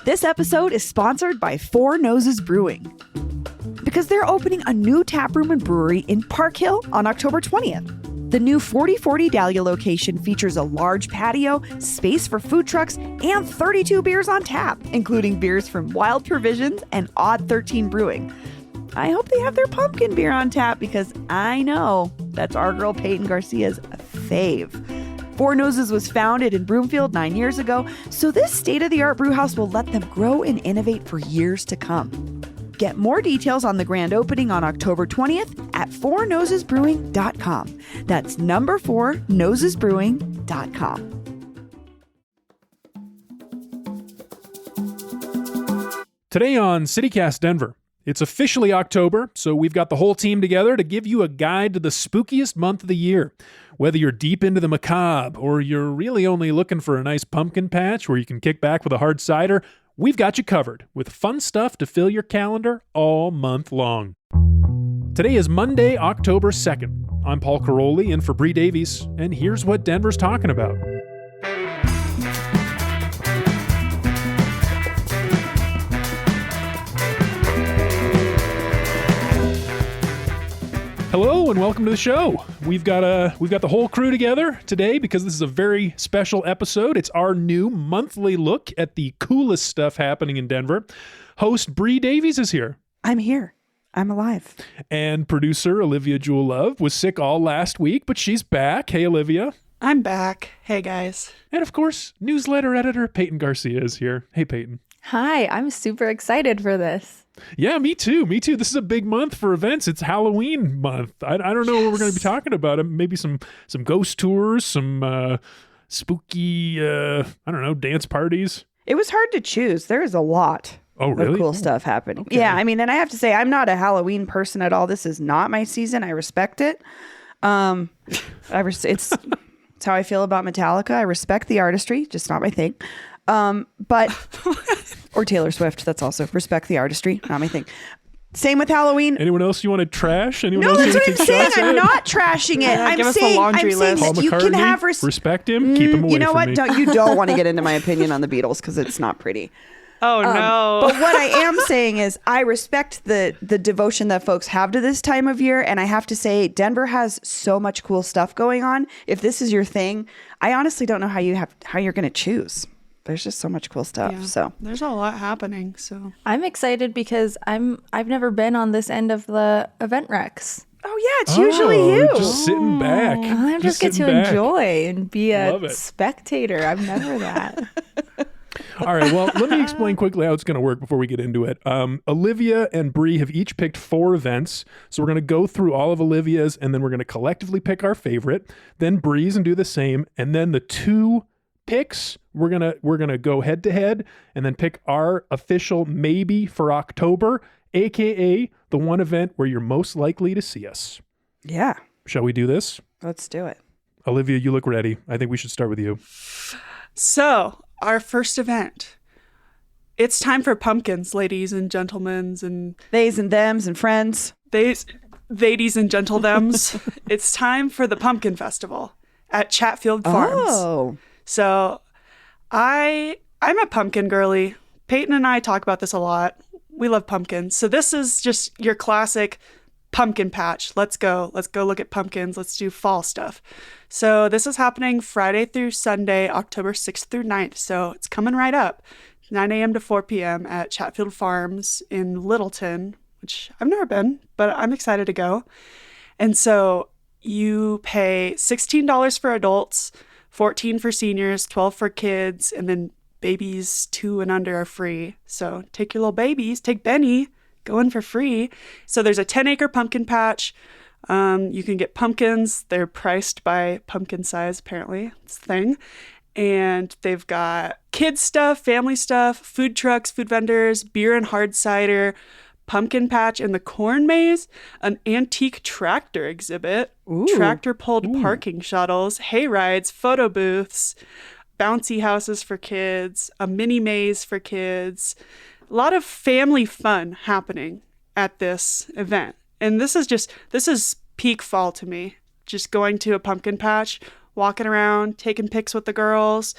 This episode is sponsored by Four Noses Brewing, because they're opening a new taproom and brewery in Park Hill on October 20th. The new 4040 Dahlia location features a large patio, space for food trucks, and 32 beers on tap, including beers from Wild Provisions and Odd 13 Brewing. I hope they have their pumpkin beer on tap because I know that's our girl Peyton Garcia's fave. Four Noses was founded in Broomfield 9 years ago, so this state-of-the-art brewhouse will let them grow and innovate for years to come. Get more details on the grand opening on October 20th at fournosesbrewing.com. That's number 4nosesbrewing.com. Today on CityCast Denver, it's officially October, so we've got the whole team together to give you a guide to the spookiest month of the year. Whether you're deep into the macabre or you're really only looking for a nice pumpkin patch where you can kick back with a hard cider, we've got you covered with fun stuff to fill your calendar all month long. Today is Monday, October 2nd. I'm Paul Karolyi in for Bree Davies, and here's what Denver's talking about. Hello and welcome to the show. We've got the whole crew together today because this is a very special episode. It's our new monthly look at the coolest stuff happening in Denver. Host Bree Davies is here. I'm here. I'm alive. And producer Olivia Jewell Love was sick all last week, but she's back. Hey, Olivia. I'm back. Hey, guys. And of course, newsletter editor Peyton Garcia is here. Hey, Peyton. Hi, I'm super excited for this. Yeah, me too. This is a big month for events. It's Halloween month. I don't know what we're going to be talking about. Maybe some ghost tours, some spooky, dance parties. It was hard to choose. There is a lot of cool stuff happening. Okay. Yeah, I mean, and I have to say, I'm not a Halloween person at all. This is not my season. I respect it. It's how I feel about Metallica. I respect the artistry, just not my thing. But or Taylor Swift, that's also respect the artistry, not my thing. Same with Halloween. Anyone else you want to trash? Anyone no, else that's you what want I'm saying. I'm not trashing it. I'm give us saying, a laundry list. that Paul you can McCartney, have respect him. Keep him away You know from what? me. You don't want to get into my opinion on the Beatles because it's not pretty. Oh, no. But what I am saying is I respect the devotion that folks have to this time of year. And I have to say, Denver has so much cool stuff going on. If this is your thing, I honestly don't know how you're going to choose. There's just so much cool stuff. Yeah, so there's a lot happening. So I'm excited because I've never been on this end of the event recs. Oh yeah, it's usually you. Just sitting back. I just get to sitting back. enjoy and be a spectator. I'm never that. All right, well, let me explain quickly how it's going to work before we get into it. Olivia and Bree have each picked 4 events, so we're going to go through all of Olivia's, and then we're going to collectively pick our favorite, then Bree's and do the same, and then the 2 picks, we're gonna go head to head and then pick our official maybe for October, aka the one event where you're most likely to see us. Yeah. Shall we do this? Let's do it. Olivia, you look ready. I think we should start with you. So, our first event. It's time for pumpkins, ladies and gentlemen, and theys and thems and friends. Ladies and gentlethems. It's time for the Pumpkin Festival at Chatfield Farms. Oh. So I'm a pumpkin girly. Peyton and I talk about this a lot. We love pumpkins. So this is just your classic pumpkin patch. Let's go look at pumpkins. Let's do fall stuff. So this is happening Friday through Sunday, October 6th through 9th. So it's coming right up. 9 a.m. to 4 p.m. at Chatfield Farms in Littleton, which I've never been, but I'm excited to go. And so you pay $16 for adults, $14 for seniors, $12 for kids, and then babies 2 and under are free. So take your little babies, take Benny, go in for free. So there's a 10-acre pumpkin patch. You can get pumpkins. They're priced by pumpkin size, apparently. It's a thing. And they've got kids stuff, family stuff, food trucks, food vendors, beer and hard cider, pumpkin patch in the corn maze, an antique tractor exhibit, tractor-pulled parking shuttles, hay rides, photo booths, bouncy houses for kids, a mini maze for kids. A lot of family fun happening at this event. And this is peak fall to me. Just going to a pumpkin patch, walking around, taking pics with the girls.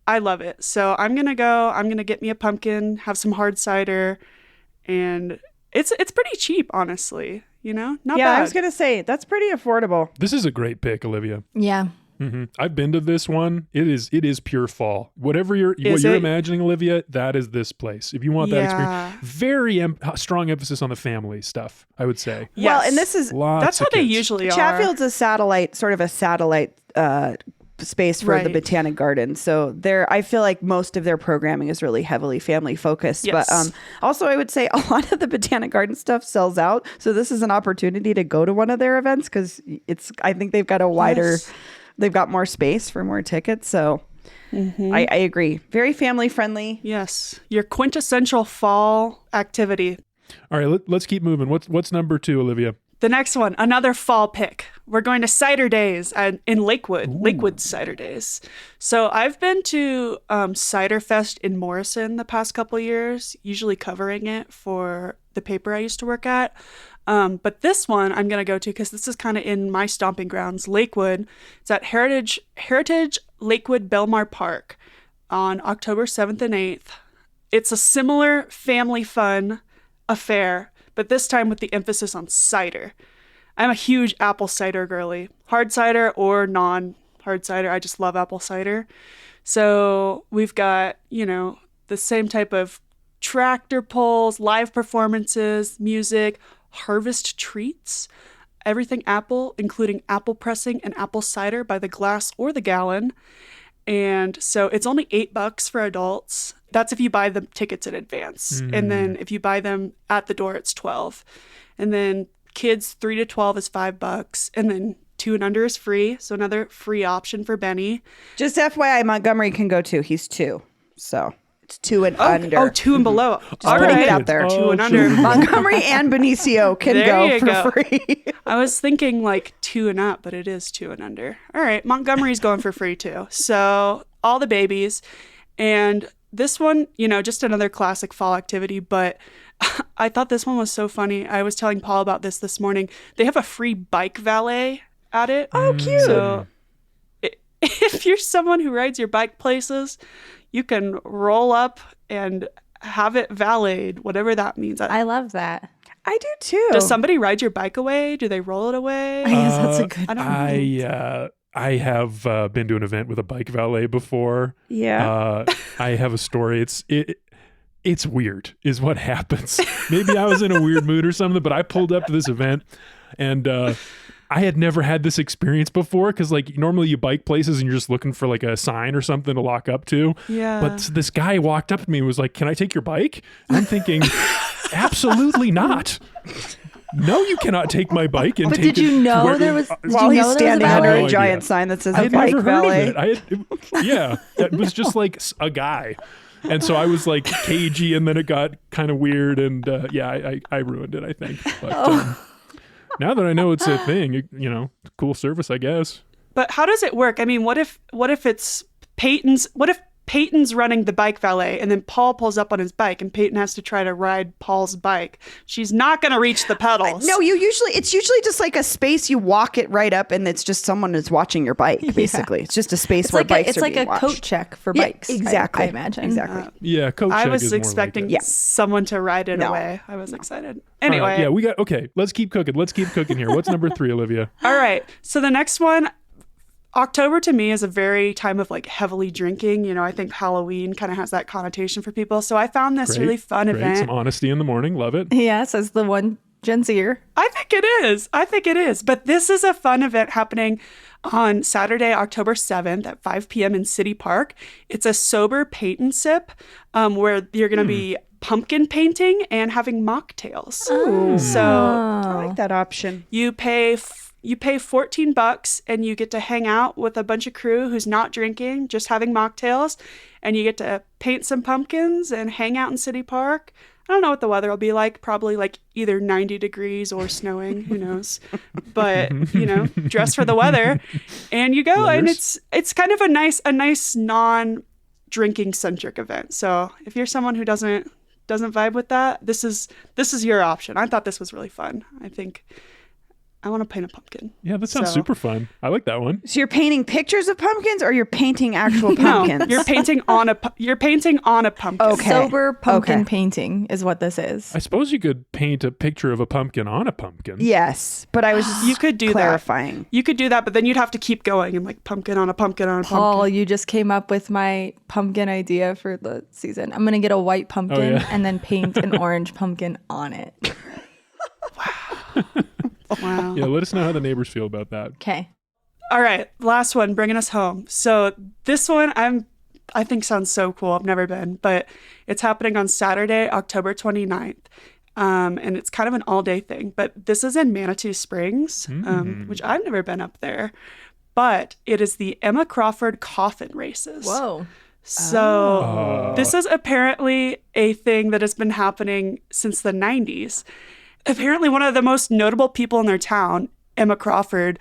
I love it. So I'm going to go. I'm going to get me a pumpkin, have some hard cider, and it's pretty cheap, honestly. Not bad. I was gonna say that's pretty affordable. This is a great pick, Olivia. Yeah. I've been to this one. It is pure fall. Whatever you're imagining, Olivia, that is this place. If you want that experience, very strong emphasis on the family stuff, I would say. Yes. Well, and this is that's how they usually are. Chatfield's a satellite space for the Botanic Garden. So I feel like most of their programming is really heavily family focused. Yes. But also I would say a lot of the Botanic Garden stuff sells out. So this is an opportunity to go to one of their events because I think they've got a wider, they've got more space for more tickets. So I agree. Very family friendly. Yes. Your quintessential fall activity. All right, let's keep moving. What's number 2, Olivia? The next one, another fall pick. We're going to Cider Days in Lakewood. Ooh. Lakewood Cider Days. So I've been to Cider Fest in Morrison the past couple years, usually covering it for the paper I used to work at. But this one I'm going to go to because this is kind of in my stomping grounds, Lakewood. It's at Heritage Lakewood Belmar Park on October 7th and 8th. It's a similar family fun affair, but this time with the emphasis on cider. I'm a huge apple cider girly. Hard cider or non-hard cider. I just love apple cider. So we've got, the same type of tractor pulls, live performances, music, harvest treats, everything apple, including apple pressing and apple cider by the glass or the gallon. And so it's only $8 for adults. That's if you buy the tickets in advance. And then if you buy them at the door, it's $12. And then kids 3 to 12 is $5. And then 2 and under is free. So another free option for Benny. Just FYI, Montgomery can go too. He's 2. So it's 2 and under. Oh, 2 and below. Just putting it out there. 2 and under. Montgomery and Benicio can go for free. I was thinking like 2 and up, but it is 2 and under. All right. Montgomery's going for free too. So all the babies. And this one, just another classic fall activity, but I thought this one was so funny. I was telling Paul about this morning. They have a free bike valet at it. Oh, cute. So if you're someone who rides your bike places, you can roll up and have it valeted, whatever that means. I love that. I do too. Does somebody ride your bike away? Do they roll it away? I guess that's a good I don't know. I have been to an event with a bike valet before. Yeah. I have a story. It's weird is what happens. Maybe I was in a weird mood or something, but I pulled up to this event and I had never had this experience before because normally you bike places and you're just looking for a sign or something to lock up to. Yeah. But this guy walked up to me and was like, "Can I take your bike?" And I'm thinking, absolutely not. No, you cannot take my bike and but take it. Did you know there was? While he's standing under a no giant idea. sign that says I had bike never heard valet. of it. It was just like a guy. And so I was cagey and then it got kind of weird and I ruined it, I think. But now that I know it's a thing, cool service, I guess. But how does it work? I mean, what if it's Peyton's running the bike valet and then Paul pulls up on his bike and Peyton has to try to ride Paul's bike? She's not going to reach the pedals. No, it's usually just a space you walk it right up and it's just someone is watching your bike, basically. It's just a space where bikes are being watched. It's like a coat check for bikes. Exactly. I imagine. Exactly. Yeah, coat check I was is more expecting like someone to ride it away. I was excited. Anyway. All right, okay, let's keep cooking. Here. What's number 3, Olivia? All right. So the next one, October to me is a very time of heavily drinking. I think Halloween kind of has that connotation for people. So I found this really fun event. Some honesty in the morning. Love it. Yeah, says the one Gen Zer. I think it is. But this is a fun event happening on Saturday, October 7th at 5 p.m. in City Park. It's a sober paint and sip where you're going to be pumpkin painting and having mocktails. Ooh. So I like that option. you pay $14 and you get to hang out with a bunch of crew who's not drinking, just having mocktails, and you get to paint some pumpkins and hang out in City Park. I don't know what the weather will be like, probably either 90 degrees or snowing, who knows. But, dress for the weather and you go. And it's kind of a nice non-drinking centric event. So if you're someone who doesn't vibe with that, this is your option. I thought this was really fun. I think want to paint a pumpkin. Yeah, that sounds So- super fun. I like that one. So you're painting pictures of pumpkins, or you're painting actual pumpkins? No, you're painting on a pumpkin. Okay. Sober pumpkin Okay. painting is what this is. I suppose you could paint a picture of a pumpkin on a pumpkin. Yes, but I was just You could do that. clarifying. You could do that, but then you'd have to keep going and like pumpkin on a pumpkin on a pumpkin. Paul, you just came up with my pumpkin idea for the season. I'm going to get a white pumpkin yeah. and then paint an orange pumpkin on it. Wow. Yeah, let us know how the neighbors feel about that. Okay. All right, last one, bringing us home. So this one I think sounds so cool. I've never been, but it's happening on Saturday, October 29th. And it's kind of an all-day thing, but this is in Manitou Springs, which I've never been up there. But it is the Emma Crawford coffin races. Whoa. So this is apparently a thing that has been happening since the 90s. Apparently one of the most notable people in their town, Emma Crawford,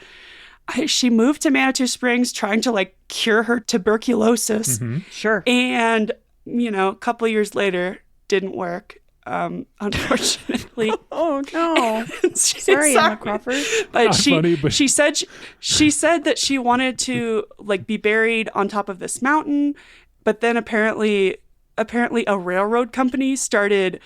she moved to Manitou Springs trying to like cure her tuberculosis. Sure. And, a couple of years later, didn't work. Unfortunately. Oh no. Sorry, Emma Crawford. But Not funny, but- she said that she wanted to like be buried on top of this mountain, but then apparently a railroad company started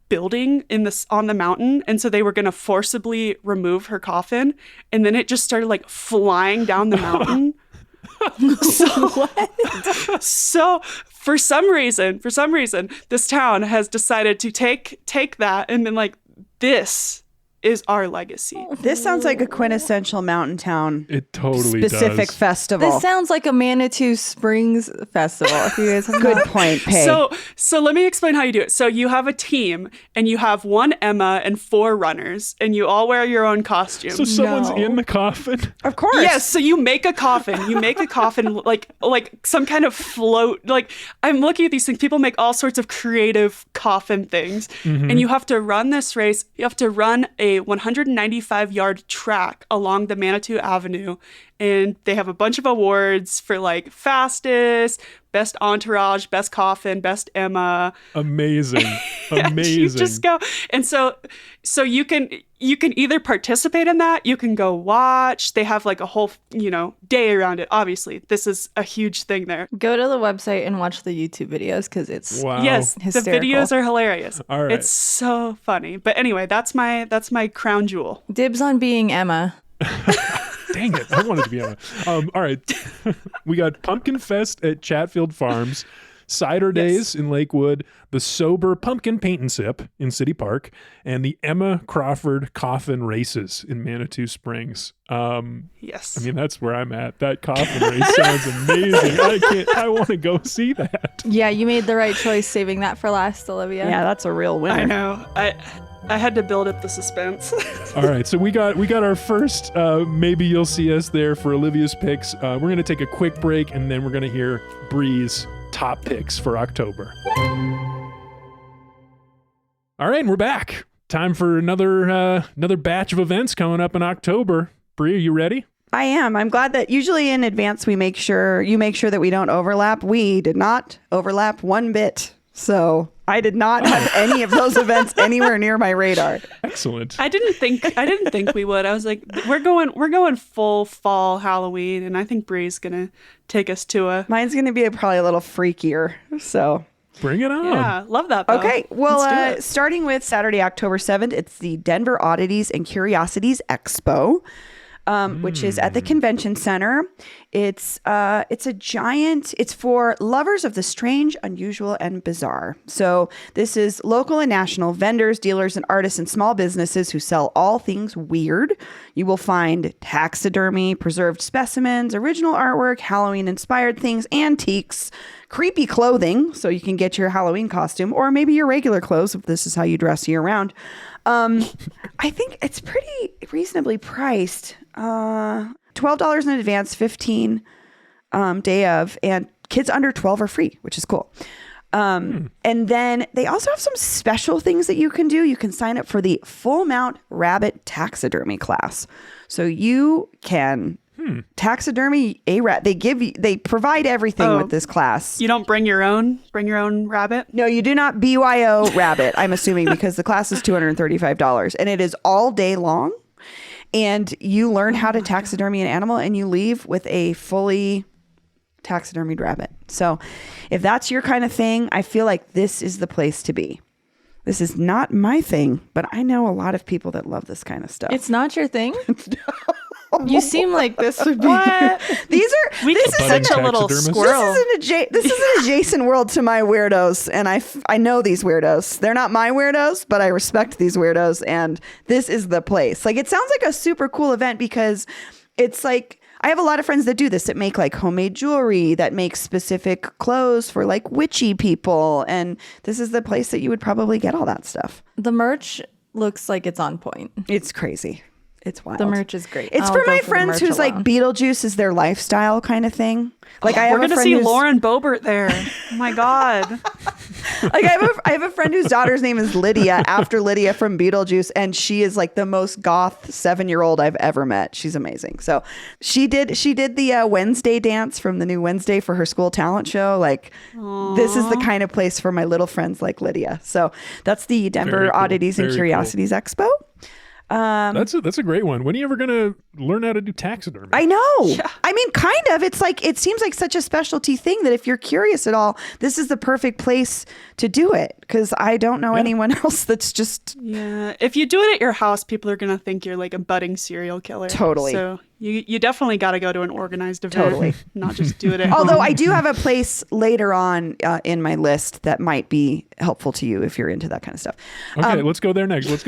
building on the mountain, and so they were going to forcibly remove her coffin, and then it just started like flying down the mountain. So for some reason, this town has decided to take that and been like, this is our legacy. This sounds like a quintessential mountain town It totally specific does. festival. This sounds like a Manitou Springs festival. If you guys have Good not- point, Pay. So let me explain how you do it. So you have a team, and you have one Emma and 4 runners, and you all wear your own costume. So someone's No. in the coffin? of course. Yes, so you make a coffin. You make a coffin like some kind of float. Like, I'm looking at these things. People make all sorts of creative coffin things. And you have to run this race. You have to run a 195-yard track along the Manitou Avenue. And they have a bunch of awards for like fastest, best entourage, best coffin, best Emma. Amazing. And Amazing. you just go, and so you can either participate in that, you can go watch. They have like a whole day around it. Obviously, this is a huge thing there. Go to the website and watch the YouTube videos because it's Wow. Yes, Hysterical. the videos are hilarious. All right. It's so funny. But anyway, that's my crown jewel. dibs on being Emma. Dang it. I wanted to be Emma. All right. We got Pumpkin Fest at Chatfield Farms, Cider Days in Lakewood, the Sober Pumpkin Paint and Sip in City Park, and the Emma Crawford Coffin Races in Manitou Springs. Yes. I mean, that's where I'm at. That coffin race sounds amazing. I want to go see that. Yeah, you made the right choice saving that for last, Olivia. Yeah, that's a real winner. I know. I had to build up the suspense. All right, so we got our first maybe you'll see us there for Olivia's picks. We're going to take a quick break, and then we're going to hear Bree's top picks for October. All right, and we're back. Time for another batch of events coming up in October. Bree, are you ready? I am. I'm glad that usually in advance you make sure that we don't overlap. We did not overlap one bit. So I did not have any of those events anywhere near my radar. Excellent. I didn't think we would. I was like, we're going full fall Halloween, and I think Bree's gonna take us to a Mine's going to be probably a little freakier. So Bring it on. yeah. Love that. Though. okay, well, Let's do it. starting with Saturday, October 7th, it's the Denver Oddities and Curiosities Expo, which is at the Convention Center. It's for lovers of the strange, unusual, and bizarre. So this is local and national vendors, dealers, and artists and small businesses who sell all things weird. You will find taxidermy, preserved specimens, original artwork, Halloween-inspired things, antiques, creepy clothing, so you can get your Halloween costume, or maybe your regular clothes if this is how you dress year-round. I think it's pretty reasonably priced. $12 in advance, 15 day of, and kids under 12 are free, which is cool. And then they also have some special things that you can do. You can sign up for the full mount rabbit taxidermy class. So you can taxidermy a rat. They provide everything with this class. You don't bring your own rabbit. No, you do not BYO rabbit, I'm assuming, because the class is $235 and it is all day long. and you learn how to taxidermy an animal, and you leave with a fully taxidermied rabbit. So if that's your kind of thing, I feel like this is the place to be. This is not my thing, but I know a lot of people that love this kind of stuff. It's not your thing? You seem like this would be. These are. This is such a little squirrel. This is an adjacent world to my weirdos, and I know these weirdos. They're not my weirdos, but I respect these weirdos, and this is the place. Like, it sounds like a super cool event because it's like, I have a lot of friends that do this, that make like homemade jewelry, that make specific clothes for like witchy people. And this is the place that you would probably get all that stuff. The merch looks like it's on point. It's crazy. It's wild. The merch is great. It's for my friends who's like Beetlejuice is their lifestyle kind of thing. Like we're going to see Lauren Boebert there. Oh my God. Like I have a friend whose daughter's name is Lydia, after Lydia from Beetlejuice, and she is like the most goth 7-year-old I've ever met. She's amazing. So she did the Wednesday dance from the new Wednesday for her school talent show. Like, this is the kind of place for my little friends like Lydia. So that's the Denver Oddities and Curiosities Expo. That's a great one. When are you ever gonna learn how to do taxidermy? I know. Yeah. I mean, kind of. It's like, it seems like such a specialty thing that if you're curious at all, this is the perfect place to do it. Because I don't know anyone else that's just. Yeah. If you do it at your house, people are gonna think you're like a budding serial killer. Totally. So you definitely got to go to an organized event. Totally. Not just do it at Although home. I do have a place later on in my list that might be helpful to you if you're into that kind of stuff. Okay, let's go there next. Let's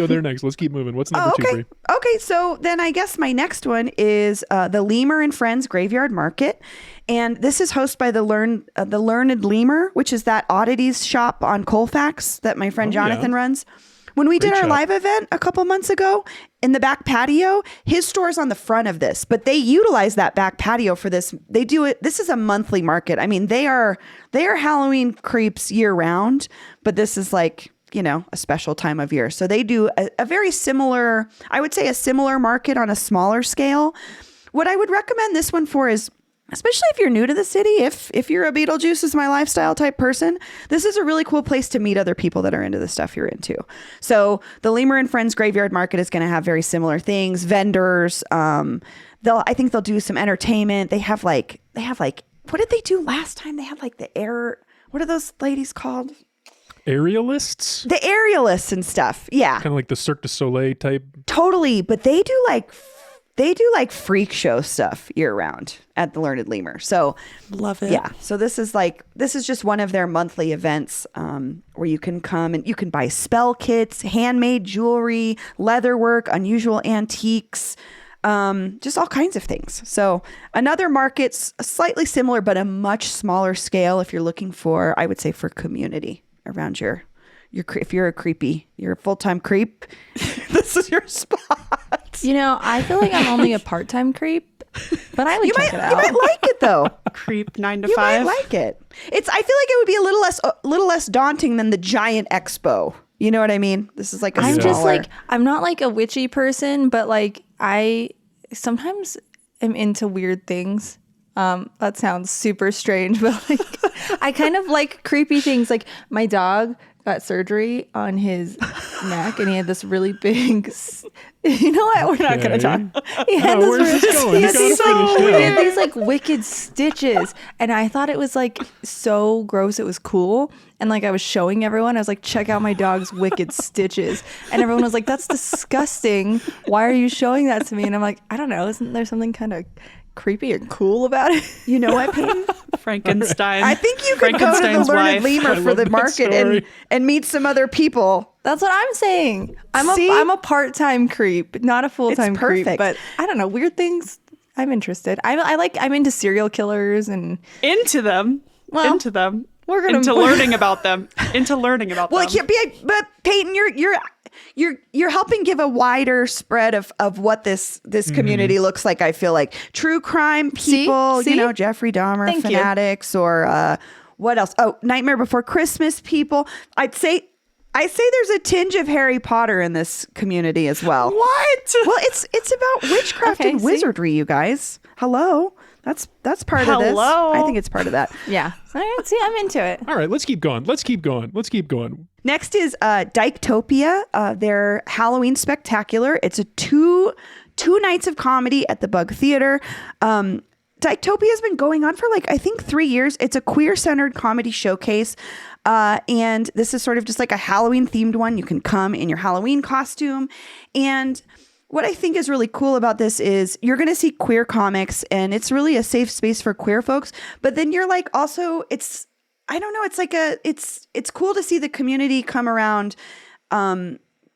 keep moving. What's number 2, Bree? Okay, so then I guess my next one is the Lemur and Friends Graveyard Market. And this is hosted by the Learned Lemur, which is that oddities shop on Colfax that my friend Jonathan runs. When we did our live event a couple months ago in the back patio, his store's on the front of this, but they utilize that back patio for this. They do it. This is a monthly market. I mean, they are Halloween creeps year round, but this is like, a special time of year. So they do a very similar, I would say a similar market on a smaller scale. What I would recommend this one for is, especially if you're new to the city, if you're a Beetlejuice is my lifestyle type person, this is a really cool place to meet other people that are into the stuff you're into. So the Lemur and Friends Graveyard Market is going to have very similar things, vendors. I think they'll do some entertainment. They have like, what did they do last time? They had like what are those ladies called? Aerialists? The aerialists and stuff. Yeah. Kind of like the Cirque du Soleil type. Totally. But they do like freak show stuff year round at the Learned Lemur. So love it. Yeah. So this is just one of their monthly events where you can come and you can buy spell kits, handmade jewelry, leatherwork, unusual antiques, just all kinds of things. So another market's slightly similar, but a much smaller scale if you're looking for, I would say, for community around if you're a full-time creep, this is your spot. I feel like I'm only a part-time creep, but I would check it out. You might like it though. Creep 9 to 5. You might like it. I feel like it would be a little less daunting than the giant expo. You know what I mean? This is like I'm not like a witchy person, but like I sometimes am into weird things. That sounds super strange, but like I kind of like creepy things. Like my dog got surgery on his neck and he had this really big, you know what? We're not going to talk. He had these like wicked stitches and I thought it was like so gross. It was cool. And like I was showing everyone, I was like, check out my dog's wicked stitches. And everyone was like, that's disgusting. Why are you showing that to me? And I'm like, I don't know. Isn't there something kind of creepy and cool about it? You know what, Peyton? Frankenstein. I think you could go to the Learned Lemur for the market and meet some other people. That's what I'm saying. I'm a part-time creep, not a full-time creep. But I don't know, weird things. I'm interested. I'm into serial killers and into them. We're into learning about them. Well, but Peyton, you're helping give a wider spread of what this community looks like. I feel like true crime people, See? Jeffrey Dahmer fanatics, or what else? Oh, Nightmare Before Christmas people. I say there's a tinge of Harry Potter in this community as well. What? Well, it's about witchcraft and wizardry, you guys. Hello. That's part of this. I think it's part of that. Yeah. See, I'm into it. All right, let's keep going. Next is Dyketopia, their Halloween Spectacular. It's a 2 nights of comedy at the Bug Theater. Dyketopia has been going on for like, I think 3 years. It's a queer-centered comedy showcase. And this is sort of just like a Halloween themed one. You can come in your Halloween costume. And what I think is really cool about this is you're going to see queer comics, and it's really a safe space for queer folks. But then you're like, also, it's like it's cool to see the community come around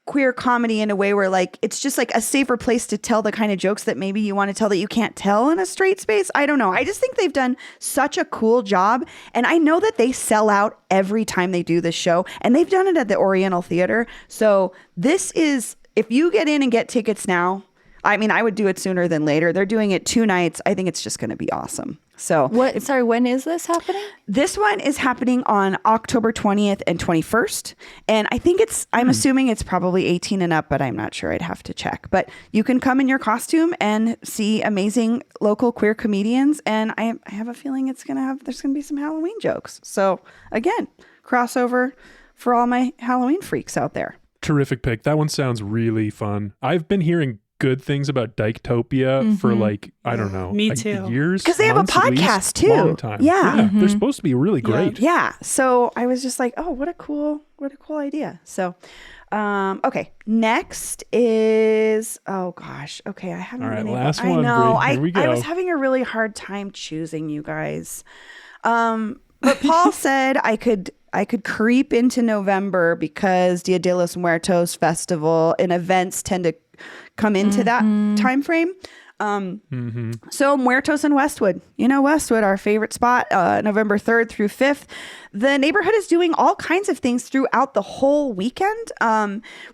queer comedy in a way where like it's just like a safer place to tell the kind of jokes that maybe you want to tell that you can't tell in a straight space. I don't know. I just think they've done such a cool job, and I know that they sell out every time they do this show, and they've done it at the Oriental Theater. So this is, if you get in and get tickets now, I mean, I would do it sooner than later. They're doing it 2 nights. I think it's just going to be awesome. So when is this happening? This one is happening on October 20th and 21st. And I think I'm assuming it's probably 18 and up, but I'm not sure. I'd have to check. But you can come in your costume and see amazing local queer comedians. And I have a feeling there's going to be some Halloween jokes. So again, crossover for all my Halloween freaks out there. Terrific pick. That one sounds really fun. I've been hearing good things about Dyketopia for like, I don't know. Me like too. Years. Because they have a podcast too. Long time. Yeah. They're supposed to be really great. Yeah. So I was just like, oh, what a cool idea. So, okay. Next is, oh gosh. Okay. I haven't All right, been able, last I one, know. Bree. Here we go. I was having a really hard time choosing, you guys. But Paul said I could creep into November because Dia de los Muertos festival and events tend to come into that time frame. So Muertos in Westwood, Westwood, our favorite spot, November 3rd through 5th. The neighborhood is doing all kinds of things throughout the whole weekend,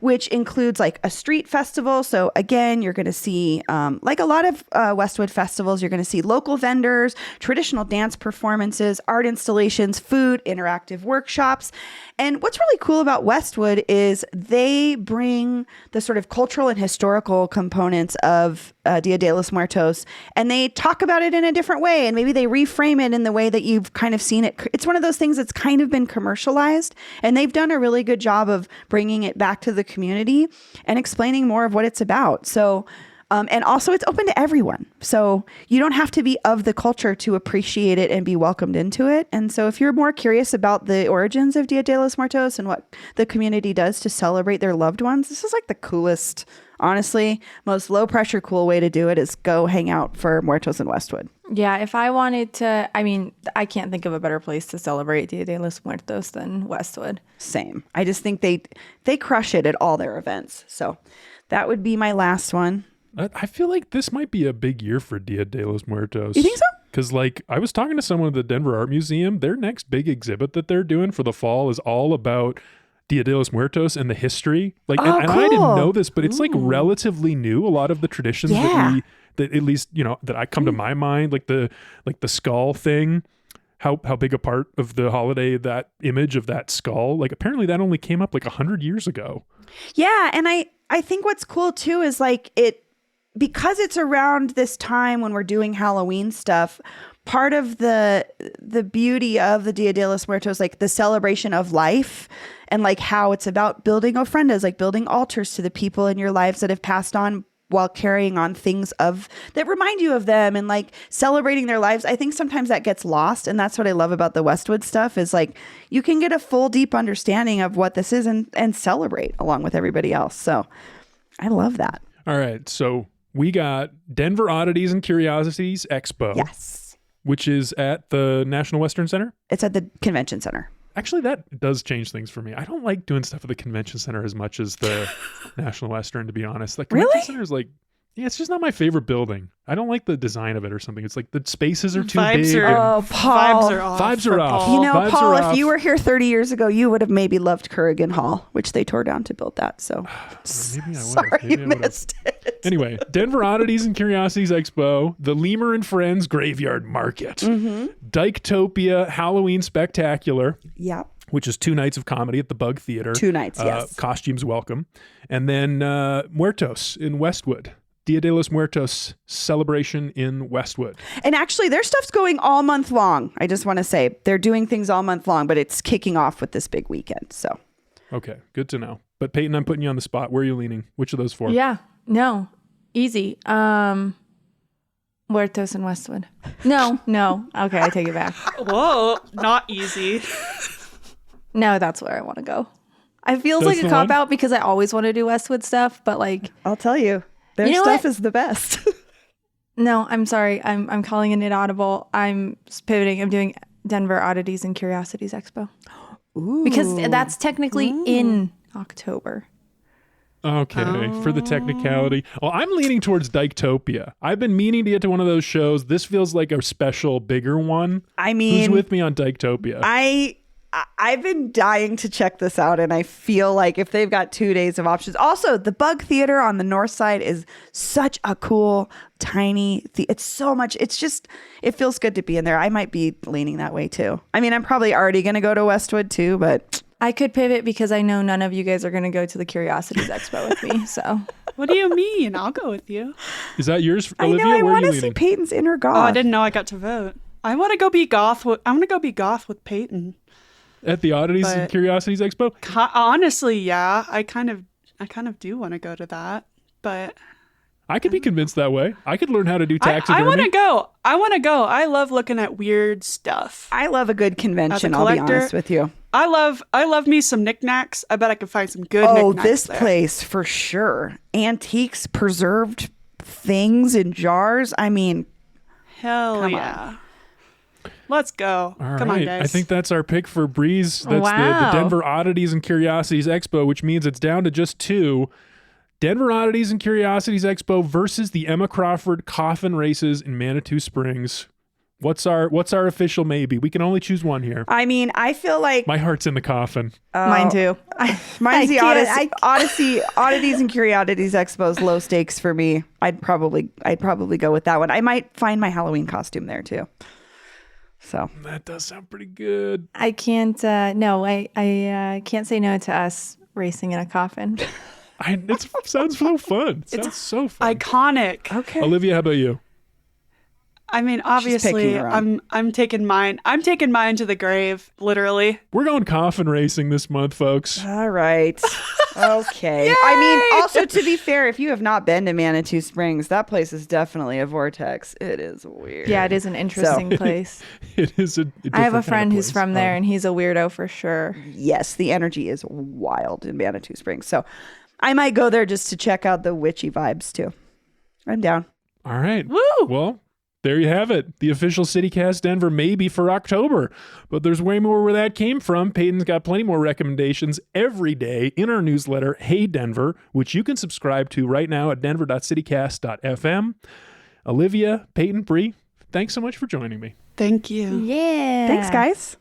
which includes like a street festival. So again, you're going to see, like a lot of Westwood festivals, you're going to see local vendors, traditional dance performances, art installations, food, interactive workshops. And what's really cool about Westwood is they bring the sort of cultural and historical components of Dia de los Muertos, and they talk about it in a different way, and maybe they reframe it in the way that you've kind of seen it. It's one of those things that's kind of been commercialized, and they've done a really good job of bringing it back to the community and explaining more of what it's about. So and also it's open to everyone. So you don't have to be of the culture to appreciate it and be welcomed into it. And so if you're more curious about the origins of Dia de los Muertos and what the community does to celebrate their loved ones, this is like the coolest, honestly, most low pressure, cool way to do it is go hang out for Muertos in Westwood. Yeah, if I wanted to, I can't think of a better place to celebrate Dia de los Muertos than Westwood. Same. I just think they crush it at all their events. So that would be my last one. I feel like this might be a big year for Dia de los Muertos. You think so? Because like I was talking to someone at the Denver Art Museum, their next big exhibit that they're doing for the fall is all about Dia de los Muertos and the history. Like, Oh, and cool. I didn't know this, but it's like relatively new. A lot of the traditions Yeah. that at least, that I come to my mind, like the skull thing, how big a part of the holiday that image of that skull, like apparently that only came up like 100 years ago. Yeah. And I think what's cool too is like because it's around this time when we're doing Halloween stuff, part of the beauty of the Dia de los Muertos, like the celebration of life and like how it's about building ofrendas, like building altars to the people in your lives that have passed on while carrying on things that remind you of them and like celebrating their lives. I think sometimes that gets lost. And that's what I love about the Westwood stuff is like you can get a full, deep understanding of what this is and celebrate along with everybody else. So I love that. All right. So we got Denver Oddities and Curiosities Expo. Yes. Which is at the National Western Center. It's at the convention center. Actually, that does change things for me. I don't like doing stuff at the convention center as much as the National Western, to be honest. The convention center is like, it's just not my favorite building. I don't like the design of it or something. It's like the spaces are too big. Oh, Paul. Vibes are off. Vibes for are off. Paul. Vibes Paul, are if off. you were here 30 years ago, you would have maybe loved Kurrigan Hall, which they tore down to build that. So Maybe I would have. sorry Maybe you I would have. missed it. Anyway, Denver Oddities and Curiosities Expo, the Lemur and Friends Graveyard Market, Dyketopia Halloween Spectacular, Yep. which is 2 nights of comedy at the Bug Theater. 2 nights, yes. Costumes welcome. And then Muertos in Westwood. Dia de los Muertos celebration in Westwood. And actually, their stuff's going all month long. I just want to say they're doing things all month long, but it's kicking off with this big weekend. So, Okay, good to know. But Peyton, I'm putting you on the spot. Where are you leaning? Which of those 4? Yeah, no. Easy. Huertos and Westwood. No. Okay, I take it back. Whoa, not easy. No, that's where I want to go. I feels That's like a the cop one? out because I always want to do Westwood stuff, but like, I'll tell you, their You know stuff what? is the best. no, I'm sorry. I'm calling it inaudible. I'm pivoting. I'm doing Denver Oddities and Curiosities Expo. Ooh. Because that's technically in October. Okay, for the technicality. Well, I'm leaning towards Dyketopia. I've been meaning to get to one of those shows. This feels like a special, bigger one. I mean, Who's with me on Dyketopia? I've been dying to check this out, and I feel like if they've got 2 days of options. Also, the Bug Theater on the north side is such a cool, tiny. It's so much. It's just, it feels good to be in there. I might be leaning that way too. I mean, I'm probably already going to go to Westwood too, but I could pivot because I know none of you guys are going to go to the Curiosities Expo with me. So What do you mean? I'll go with you. Is that yours, I Olivia? know I Where are want you to see leaning? Peyton's inner goth. Oh, I didn't know I got to vote. I want to go be goth. I want to go be goth with Peyton. At the Oddities and But- Curiosities Expo? Honestly, yeah, I kind of do want to go to that, but I could be convinced that way. I could learn how to do taxidermy. I want to go. I want to go. I love looking at weird stuff. I love a good convention. I'll be collector, honest with you. I love me some knickknacks. I bet I could find some good Oh, knickknacks this there. place for sure. Antiques, preserved things in jars. I mean, Hell Come yeah. Let's go. All Come on, right. guys. I think that's our pick for Bree's. That's the Wow. Denver Oddities and Curiosities Expo, which means it's down to just two. Denver Oddities and Curiosities Expo versus the Emma Crawford Coffin Races in Manitou Springs. What's our official maybe? We can only choose one here. I mean, I feel like My heart's in the coffin. mine too. mine's the can't- Oddities and Curiosities Expo's low stakes for me. I'd probably go with that one. I might find my Halloween costume there too. So That does sound pretty good. I can't. No, I can't say no to us racing in a coffin. It sounds so fun. It sounds so fun. Iconic. okay. Olivia, how about you? I mean, obviously, picking her own. I'm taking mine. I'm taking mine to the grave, literally. We're going coffin racing this month, folks. All right. Okay. I mean, also to be fair, if you have not been to Manitou Springs, that place is definitely a vortex. It is weird. Yeah, it is an interesting place. It is a I have a different kind friend of who's place. from there, and he's a weirdo for sure. Yes, the energy is wild in Manitou Springs. So I might go there just to check out the witchy vibes too. I'm down. All right. Woo! Well, there you have it. The official CityCast Denver maybe for October. But there's way more where that came from. Peyton's got plenty more recommendations every day in our newsletter, Hey Denver, which you can subscribe to right now at denver.citycast.fm. Olivia, Peyton, Bree, thanks so much for joining me. Thank you. Yeah. Thanks, guys.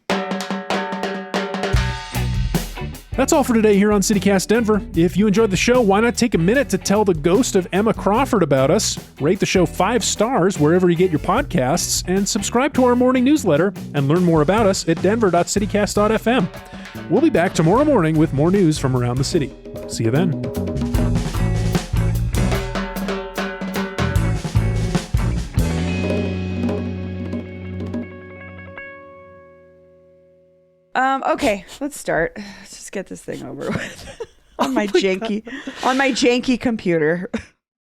That's all for today here on CityCast Denver. If you enjoyed the show, why not take a minute to tell the ghost of Emma Crawford about us? Rate the show 5 stars wherever you get your podcasts, and subscribe to our morning newsletter and learn more about us at denver.citycast.fm. We'll be back tomorrow morning with more news from around the city. See you then. Okay, let's start. Let's just get this thing over with on my janky computer.